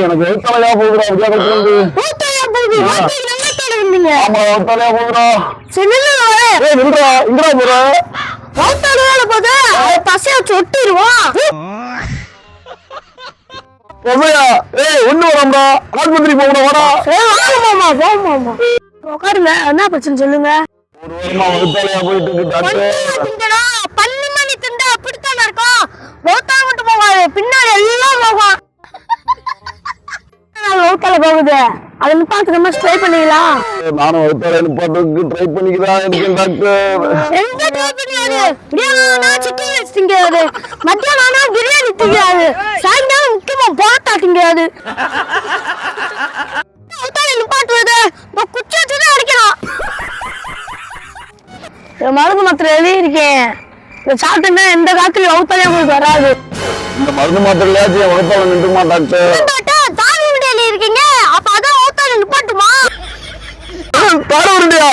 எனக்கு எழுத்தாலையா போகுதுடா ஊத்தாயா போகுது ஆமா எழுத்தாலையா போகுதுடா நில்றா இங்கடா போற ஊத்தாலையால போது பசைய சொட்டிடுவோம் பொம்மையா ஒண்ணு வராம்டா ஆஸ்பத்திரி போகணும் வாடா மாமா உட்காருங்க என்ன பிரச்சனை சொல்லுங்க ஒரு வாரமா எழுத்தாலையா போயிட்டு இருக்கு டாக்டர் பன்னி மணி திண்டா அப்படித்தானே இருக்கும் ஊத்தா மட்டும் போகாது பின்னாடி எல்லாம் போகும் ஊத்தால போகுது அதை நிப்பாட்டு நம்ம ட்ரை பண்ணிக்கலாம் நானும் எழுத்தாலையா நிப்பாட்டுக்கு ட்ரை பண்ணிக்கிறேன் இருக்கேன் டாக்டர் எங்க ட்ரை பண்ணியாது பிரியாணி சிக்கன் ரைஸ் திங்காது மத்தியானம் பிரியாணி திங்காது சாயங்காலம் முக்கியமா போட்டா திங்காது ஊத்தால நிப்பாட்டுவது குச்சி வச்சுதான் அடிக்கணும் மருந்து மாத்திரை எழுதியிருக்கேன் இதை சாப்பிட்டேன்னா எந்த காத்துலயும் ஊத்தாலே உங்களுக்கு வராது இந்த மருந்து மாத்திரையாச்சும் என் வகுப்பால நின்றுமா டாக்டர் தாவி விடையில இருக்கீங்க அப்ப அதான் ஊத்தால நிப்பாட்டுமா தாட உருண்டியா